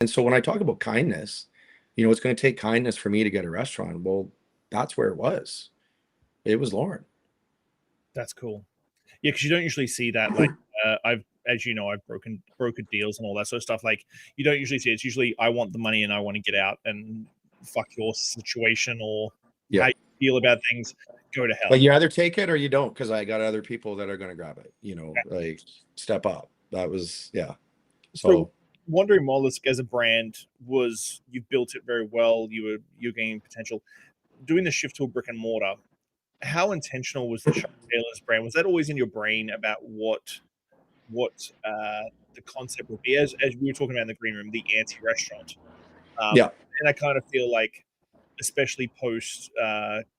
And so when I talk about kindness, it's going to take kindness for me to get a restaurant. Well, that's where it was. It was Lauren. That's cool. Yeah, because you don't usually see that. Like, I've, as you know, I've brokered deals and all that sort of stuff. Like, you don't usually see it. It's usually I want the money and I want to get out and fuck your situation or how Yeah. you feel about things. Go to Like hell. you either take it or you don't, because I got other people that are going to grab it, Yeah. like step up. That was, yeah. So, So Wandering Mollusk as a brand was you built it very well. You're gaining potential. Doing the shift to a brick and mortar, how intentional was the Shuck Taylor's brand? Was that always in your brain about what the concept would be? As we were talking about in the green room, the anti restaurant, yeah. and I kind of feel like, especially post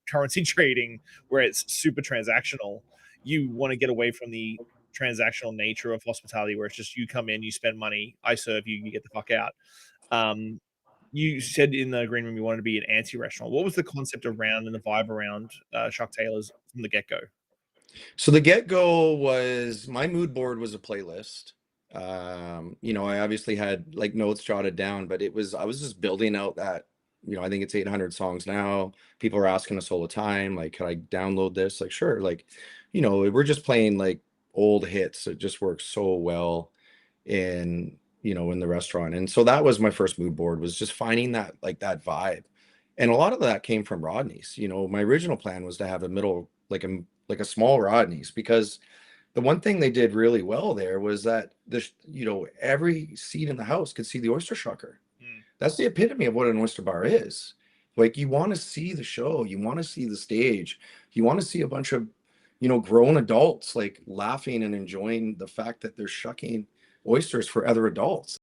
currency trading, where it's super transactional, you want to get away from the transactional nature of hospitality, where it's just you come in, you spend money, I serve you, you get the fuck out. Um, you said in the green room you wanted to be an anti-restaurant. What was the concept around and the vibe around Shuck Taylor's from the get-go? So the get-go was my mood board was a playlist. I obviously had like notes jotted down, but I was just building out that, I think it's 800 songs now. People are asking us all the time, like, can I download this? Like, sure. Like, we're just playing like old hits. It just works so well in the restaurant. And so that was my first mood board, was just finding that, like, that vibe. And a lot of that came from Rodney's. My original plan was to have a middle, like a small Rodney's, because the one thing they did really well there was that every seat in the house could see the oyster shucker. Mm. That's the epitome of what an oyster bar is. Like, you want to see the show, you want to see the stage, you want to see a bunch of grown adults like laughing and enjoying the fact that they're shucking oysters for other adults.